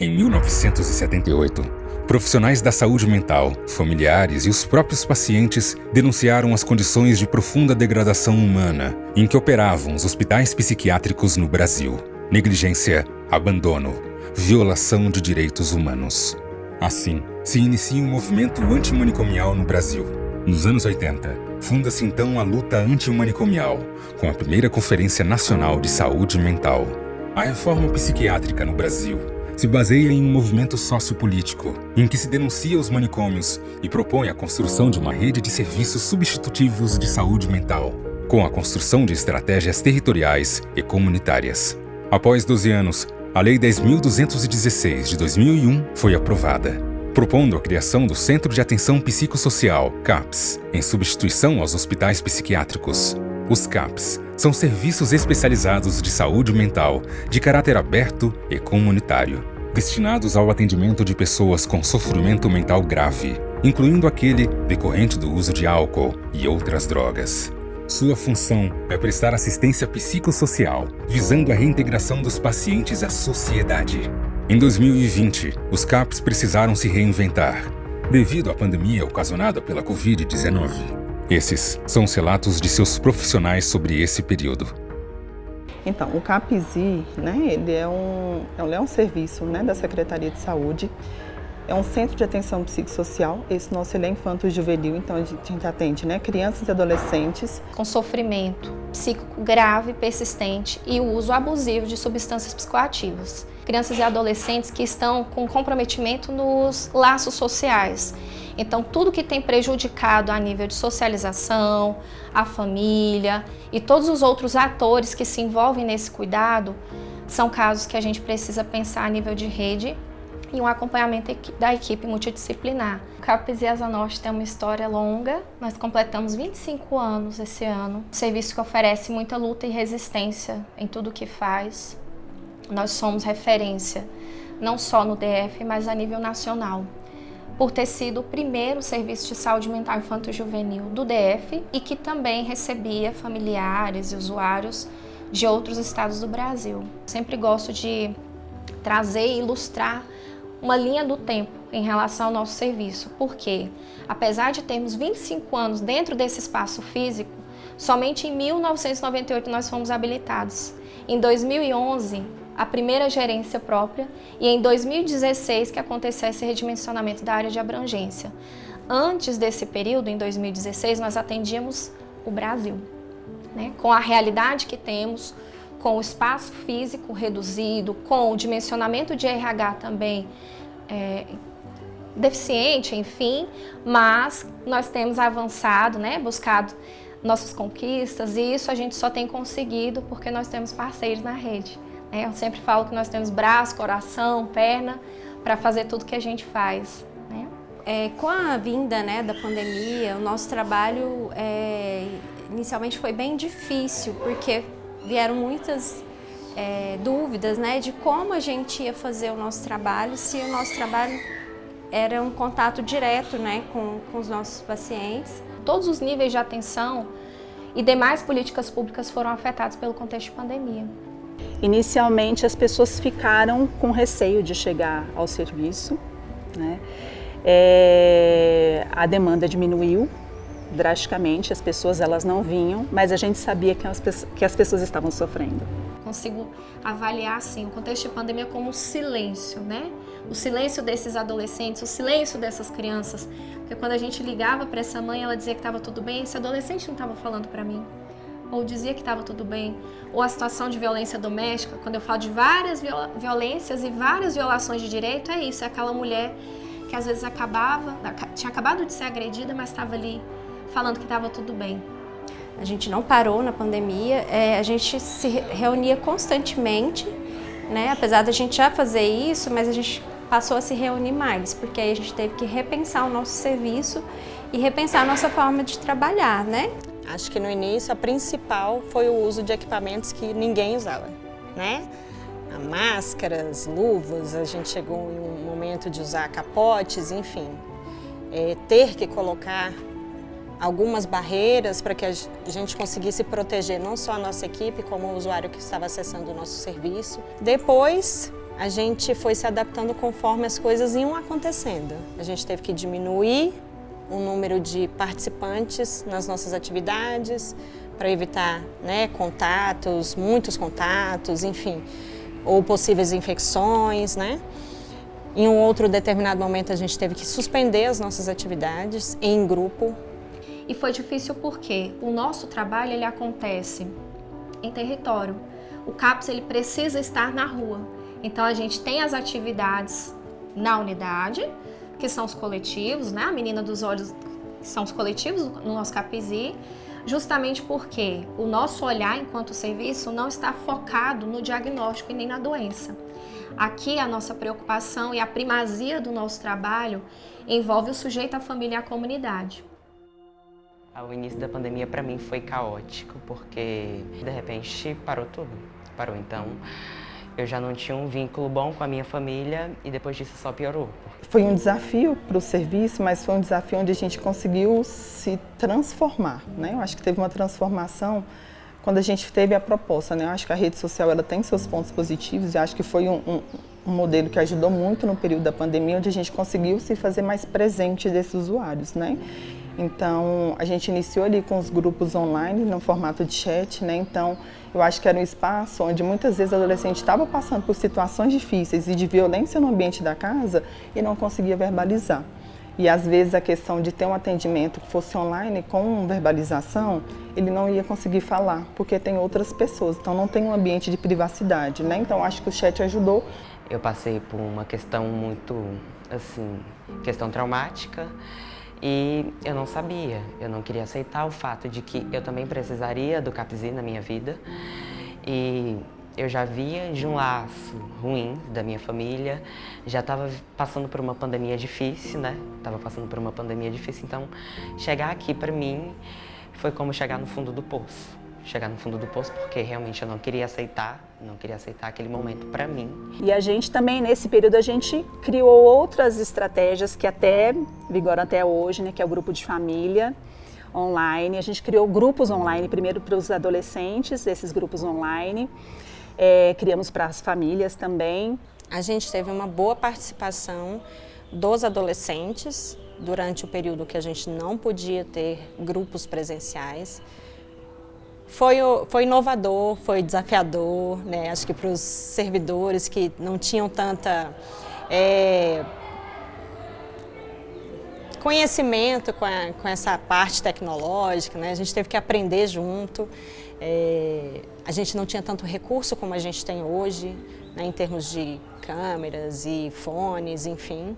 Em 1978, profissionais da saúde mental, familiares e os próprios pacientes denunciaram as condições de profunda degradação humana em que operavam os hospitais psiquiátricos no Brasil. Negligência, abandono, violação de direitos humanos. Assim, se inicia um movimento antimanicomial no Brasil. Nos anos 80, funda-se então a luta antimanicomial, com a primeira Conferência Nacional de Saúde Mental. A reforma psiquiátrica no Brasil se baseia em um movimento sociopolítico, em que se denuncia os manicômios e propõe a construção de uma rede de serviços substitutivos de saúde mental, com a construção de estratégias territoriais e comunitárias. Após 12 anos, a Lei 10.216 de 2001 foi aprovada, propondo a criação do Centro de Atenção Psicossocial, CAPS, em substituição aos hospitais psiquiátricos. Os CAPS são serviços especializados de saúde mental de caráter aberto e comunitário, destinados ao atendimento de pessoas com sofrimento mental grave, incluindo aquele decorrente do uso de álcool e outras drogas. Sua função é prestar assistência psicossocial, visando a reintegração dos pacientes à sociedade. Em 2020, os CAPs precisaram se reinventar, devido à pandemia ocasionada pela Covid-19. Esses são os relatos de seus profissionais sobre esse período. Então, o CAPSI, ele é um serviço, da Secretaria de Saúde. É um centro de atenção psicossocial. Esse nosso ele é infanto-juvenil, então a gente atende crianças e adolescentes com sofrimento psíquico grave, persistente e o uso abusivo de substâncias psicoativas. Crianças e adolescentes que estão com comprometimento nos laços sociais. Então, tudo que tem prejudicado a nível de socialização, a família e todos os outros atores que se envolvem nesse cuidado, são casos que a gente precisa pensar a nível de rede e um acompanhamento da equipe multidisciplinar. O CAPSI Asa Norte tem uma história longa, nós completamos 25 anos esse ano. Um serviço que oferece muita luta e resistência em tudo o que faz. Nós somos referência, não só no DF, mas a nível nacional, por ter sido o primeiro serviço de saúde mental infanto-juvenil do DF e que também recebia familiares e usuários de outros estados do Brasil. Sempre gosto de trazer e ilustrar uma linha do tempo em relação ao nosso serviço, porque apesar de termos 25 anos dentro desse espaço físico, somente em 1998 nós fomos habilitados. Em 2011, a primeira gerência própria, e em 2016 que aconteceu esse redimensionamento da área de abrangência. Antes desse período, em 2016, nós atendíamos o Brasil, com a realidade que temos, com o espaço físico reduzido, com o dimensionamento de RH também deficiente, enfim, mas nós temos avançado, buscado nossas conquistas, e isso a gente só tem conseguido porque nós temos parceiros na rede. Eu sempre falo que nós temos braço, coração, perna para fazer tudo que a gente faz. Com a vinda da pandemia, o nosso trabalho inicialmente foi bem difícil, porque vieram muitas dúvidas de como a gente ia fazer o nosso trabalho, se o nosso trabalho era um contato direto com os nossos pacientes. Todos os níveis de atenção e demais políticas públicas foram afetados pelo contexto de pandemia. Inicialmente, as pessoas ficaram com receio de chegar ao serviço, A demanda diminuiu drasticamente, as pessoas elas não vinham, mas a gente sabia que as pessoas estavam sofrendo. Consigo avaliar assim, o contexto de pandemia como um silêncio, O silêncio desses adolescentes, o silêncio dessas crianças. Porque quando a gente ligava para essa mãe, ela dizia que estava tudo bem, esse adolescente não estava falando para mim. Ou dizia que estava tudo bem. Ou a situação de violência doméstica, quando eu falo de várias violências e várias violações de direito, é isso, é aquela mulher que às vezes tinha acabado de ser agredida, mas estava ali falando que estava tudo bem. A gente não parou na pandemia, a gente se reunia constantemente, apesar da gente já fazer isso, mas a gente passou a se reunir mais, porque aí a gente teve que repensar o nosso serviço e repensar a nossa forma de trabalhar, Acho que no início a principal foi o uso de equipamentos que ninguém usava, Máscaras, luvas, a gente chegou em um momento de usar capotes, enfim. Ter que colocar algumas barreiras para que a gente conseguisse proteger não só a nossa equipe, como o usuário que estava acessando o nosso serviço. Depois, a gente foi se adaptando conforme as coisas iam acontecendo. A gente teve que diminuir o número de participantes nas nossas atividades para evitar, né, contatos, muitos contatos, enfim, ou possíveis infecções, né? Em um outro determinado momento a gente teve que suspender as nossas atividades em grupo. E foi difícil porque o nosso trabalho ele acontece em território. O CAPS ele precisa estar na rua. Então a gente tem as atividades na unidade, que são os coletivos, né? A Menina dos Olhos, que são os coletivos no nosso CAPSI, justamente porque o nosso olhar enquanto serviço não está focado no diagnóstico e nem na doença. Aqui a nossa preocupação e a primazia do nosso trabalho envolve o sujeito, a família e a comunidade. O início da pandemia para mim foi caótico, porque de repente parou tudo. Parou, então eu já não tinha um vínculo bom com a minha família e depois disso só piorou. Foi um desafio para o serviço, mas foi um desafio onde a gente conseguiu se transformar, né? Eu acho que teve uma transformação quando a gente teve a proposta, né? Eu acho que a rede social ela tem seus pontos positivos e acho que foi um modelo que ajudou muito no período da pandemia, onde a gente conseguiu se fazer mais presente desses usuários, né? Então, a gente iniciou ali com os grupos online, no formato de chat, né? Então, eu acho que era um espaço onde muitas vezes o adolescente estava passando por situações difíceis e de violência no ambiente da casa e não conseguia verbalizar. E às vezes a questão de ter um atendimento que fosse online com verbalização, ele não ia conseguir falar, porque tem outras pessoas, então não tem um ambiente de privacidade, né? Então, acho que o chat ajudou. Eu passei por uma questão muito, assim, questão traumática. E eu não sabia, eu não queria aceitar o fato de que eu também precisaria do CAPSI na minha vida. E eu já via de um laço ruim da minha família, já estava passando por uma pandemia difícil, né? Estava passando por uma pandemia difícil, então chegar aqui para mim foi como chegar no fundo do poço. Chegar no fundo do poço porque realmente eu não queria aceitar aquele momento para mim. E a gente também, nesse período, a gente criou outras estratégias que até vigoram até hoje, né, que é o grupo de família online. A gente criou grupos online, primeiro para os adolescentes, esses grupos online. Criamos para as famílias também. A gente teve uma boa participação dos adolescentes durante o período que a gente não podia ter grupos presenciais. Foi inovador, foi desafiador, né? Acho que para os servidores que não tinham tanta conhecimento com essa parte tecnológica, né? A gente teve que aprender junto. A gente não tinha tanto recurso como a gente tem hoje, né? Em termos de câmeras e fones, enfim.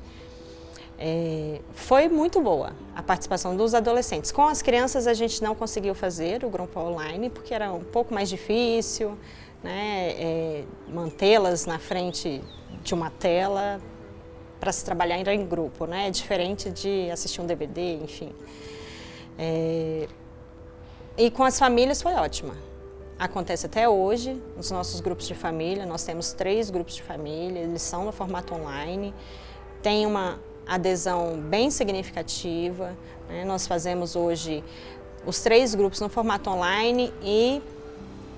Foi muito boa a participação dos adolescentes. Com as crianças a gente não conseguiu fazer o grupo online porque era um pouco mais difícil, né? Mantê-las na frente de uma tela para se trabalhar em grupo, né? É diferente de assistir um DVD, enfim. E com as famílias foi ótima. Acontece até hoje nos nossos grupos de família. Nós temos 3 grupos de família, eles são no formato online. Tem uma adesão bem significativa, né? Nós fazemos hoje os 3 grupos no formato online e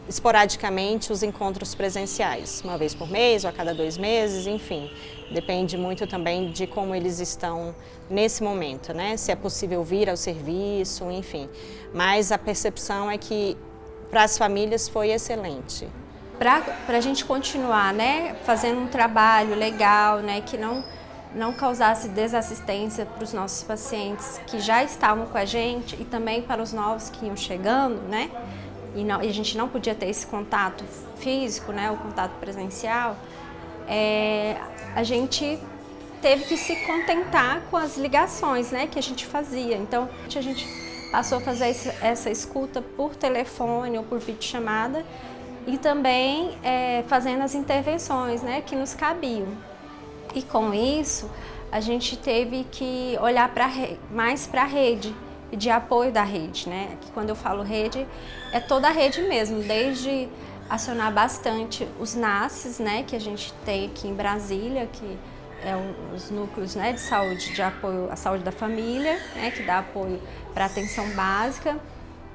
esporadicamente os encontros presenciais, uma vez por mês ou a cada 2 meses, enfim. Depende muito também de como eles estão nesse momento, né? Se é possível vir ao serviço, enfim. Mas a percepção é que para as famílias foi excelente. Para a gente continuar, né, fazendo um trabalho legal, né, que não causasse desassistência para os nossos pacientes que já estavam com a gente e também para os novos que iam chegando, né? E a gente não podia ter esse contato físico, né, o contato presencial, a gente teve que se contentar com as ligações, né, que a gente fazia. Então, a gente passou a fazer essa escuta por telefone ou por videochamada e também fazendo as intervenções, né, que nos cabiam. E com isso, a gente teve que olhar mais para a rede de apoio da rede, né? Que quando eu falo rede, é toda a rede mesmo, desde acionar bastante os NASCs, né? Que a gente tem aqui em Brasília, que é os núcleos, né, de saúde, de apoio à saúde da família, né? Que dá apoio para atenção básica,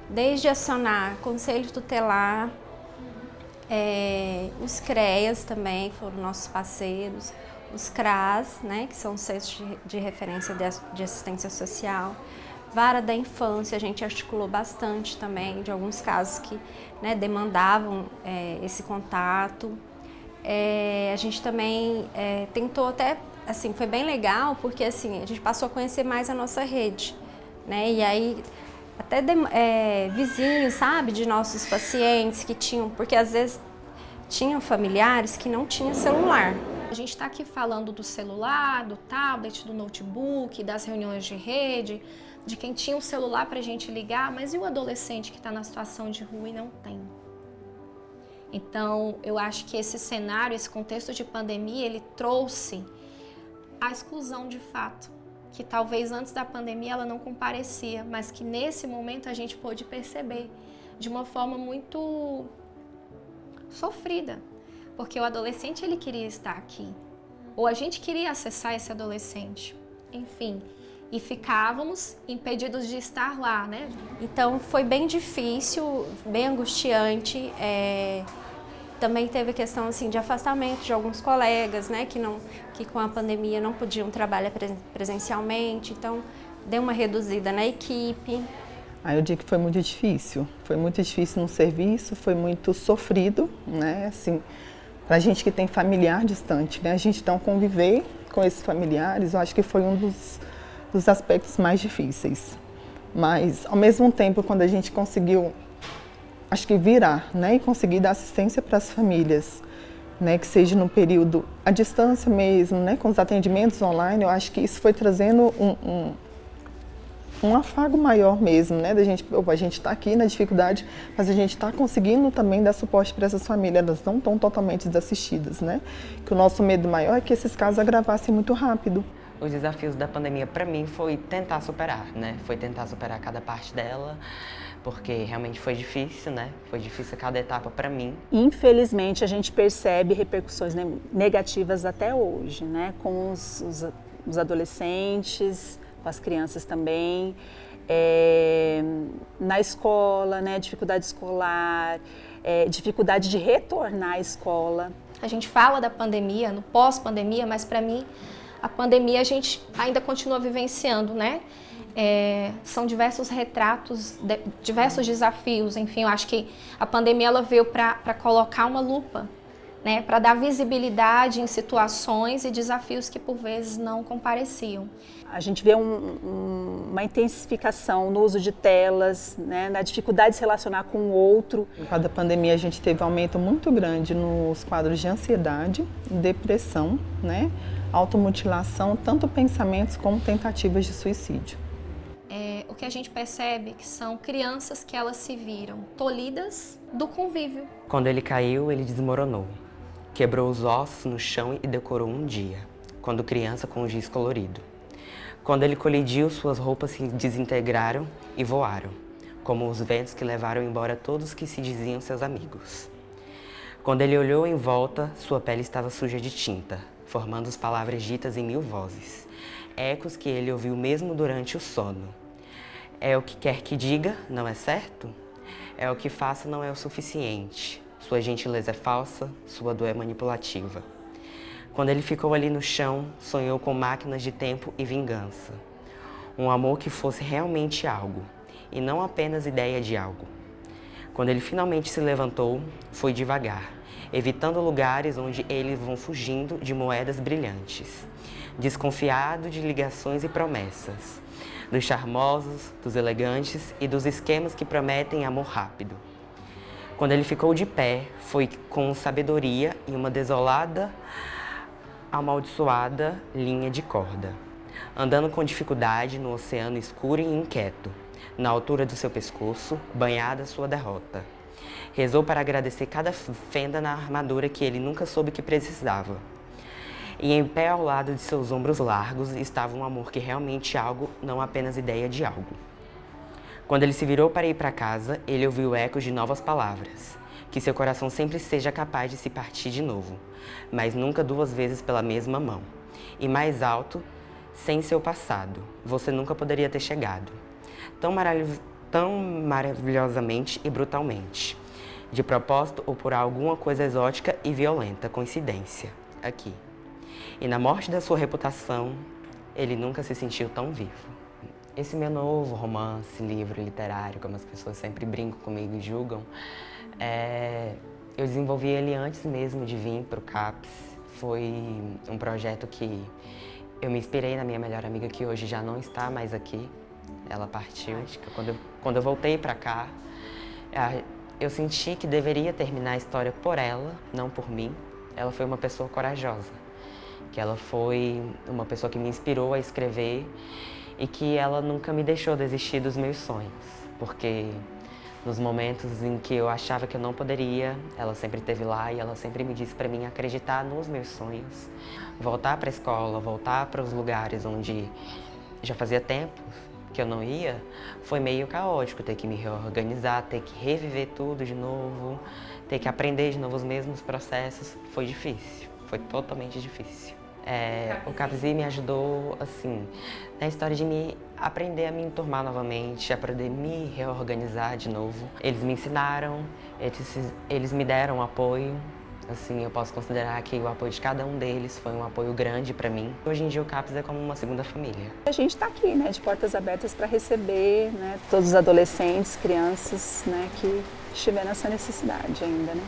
desde acionar conselho tutelar, Os CREAS também foram nossos parceiros, os CRAS, né, que são os Centros de Referência de Assistência Social, Vara da Infância, a gente articulou bastante também de alguns casos que, né, demandavam esse contato. A gente também tentou até, assim, foi bem legal porque assim, a gente passou a conhecer mais a nossa rede, né, e aí até vizinhos, sabe, de nossos pacientes que tinham, porque às vezes tinham familiares que não tinham celular. A gente está aqui falando do celular, do tablet, do notebook, das reuniões de rede, de quem tinha um celular para a gente ligar, mas e o adolescente que está na situação de rua e não tem? Então, eu acho que esse cenário, esse contexto de pandemia, ele trouxe a exclusão de fato, que talvez antes da pandemia ela não comparecia, mas que nesse momento a gente pôde perceber de uma forma muito sofrida, porque o adolescente ele queria estar aqui, ou a gente queria acessar esse adolescente, enfim, e ficávamos impedidos de estar lá, né? Então foi bem difícil, bem angustiante. Também teve a questão assim de afastamento de alguns colegas, né, que com a pandemia não podiam trabalhar presencialmente, então deu uma reduzida na equipe. Eu digo que foi muito difícil no serviço, foi muito sofrido, né, assim, pra gente que tem familiar distante, né, a gente não conviver com esses familiares, eu acho que foi um dos aspectos mais difíceis. Mas, ao mesmo tempo, quando a gente conseguiu, acho que virar, né, e conseguir dar assistência para as famílias, né, que seja no período à distância mesmo, né, com os atendimentos online, eu acho que isso foi trazendo um afago maior mesmo, né, da gente, a gente está aqui na dificuldade, mas a gente está conseguindo também dar suporte para essas famílias, elas não estão totalmente desassistidas, né, que o nosso medo maior é que esses casos agravassem muito rápido. Os desafios da pandemia para mim foi tentar superar, né, foi tentar superar cada parte dela, porque realmente foi difícil, né, foi difícil cada etapa para mim. Infelizmente a gente percebe repercussões negativas até hoje, né, com os adolescentes, com as crianças também, na escola, né, dificuldade escolar, dificuldade de retornar à escola. A gente fala da pandemia, no pós-pandemia, mas para mim a pandemia a gente ainda continua vivenciando, né? São diversos retratos, diversos desafios, enfim, eu acho que a pandemia ela veio para colocar uma lupa, né? Para dar visibilidade em situações e desafios que por vezes não compareciam. A gente vê uma intensificação no uso de telas, né, na dificuldade de se relacionar com o outro. Por causa da pandemia, a gente teve um aumento muito grande nos quadros de ansiedade, depressão, né, automutilação, tanto pensamentos como tentativas de suicídio. O que a gente percebe que são crianças que elas se viram tolhidas do convívio. Quando ele caiu, ele desmoronou. Quebrou os ossos no chão e decorou um dia, quando criança com giz colorido. Quando ele colidiu, suas roupas se desintegraram e voaram, como os ventos que levaram embora todos que se diziam seus amigos. Quando ele olhou em volta, sua pele estava suja de tinta, formando as palavras ditas em 1000 vozes, ecos que ele ouviu mesmo durante o sono. É o que quer que diga, não é certo? É o que faça, não é o suficiente. Sua gentileza é falsa, sua dor é manipulativa. Quando ele ficou ali no chão, sonhou com máquinas de tempo e vingança. Um amor que fosse realmente algo, e não apenas ideia de algo. Quando ele finalmente se levantou, foi devagar, evitando lugares onde eles vão fugindo de moedas brilhantes, desconfiado de ligações e promessas, dos charmosos, dos elegantes e dos esquemas que prometem amor rápido. Quando ele ficou de pé, foi com sabedoria e uma desolada, amaldiçoada linha de corda, andando com dificuldade no oceano escuro e inquieto, na altura do seu pescoço, banhada sua derrota. Rezou para agradecer cada fenda na armadura que ele nunca soube que precisava. E em pé ao lado de seus ombros largos estava um amor que realmente algo, não apenas ideia de algo. Quando ele se virou para ir para casa, ele ouviu ecos de novas palavras. Que seu coração sempre seja capaz de se partir de novo, mas nunca 2 vezes pela mesma mão. E mais alto, sem seu passado, você nunca poderia ter chegado. Tão maravilhosamente e brutalmente. de propósito ou por alguma coisa exótica e violenta, coincidência, aqui. E na morte da sua reputação, ele nunca se sentiu tão vivo. Esse meu novo romance, livro literário, como as pessoas sempre brincam comigo e julgam, eu desenvolvi ele antes mesmo de vir para o CAPS. Foi um projeto que eu me inspirei na minha melhor amiga, que hoje já não está mais aqui. Ela partiu. Quando eu voltei para cá, eu senti que deveria terminar a história por ela, não por mim. Ela foi uma pessoa corajosa, que ela foi uma pessoa que me inspirou a escrever e que ela nunca me deixou desistir dos meus sonhos, porque nos momentos em que eu achava que eu não poderia, ela sempre esteve lá e ela sempre me disse para mim acreditar nos meus sonhos. Voltar para a escola, voltar para os lugares onde já fazia tempo que eu não ia, foi meio caótico, ter que me reorganizar, ter que reviver tudo de novo, ter que aprender de novo os mesmos processos. Foi difícil, foi totalmente difícil. O CAPSI me ajudou, assim, na história de me aprender a me enturmar novamente, a poder me reorganizar de novo. Eles me ensinaram, eles me deram apoio. Assim, eu posso considerar que o apoio de cada um deles foi um apoio grande para mim. Hoje em dia o CAPS é como uma segunda família. A gente está aqui, né, de portas abertas para receber, né, todos os adolescentes, crianças, né, que estiver nessa necessidade ainda, né.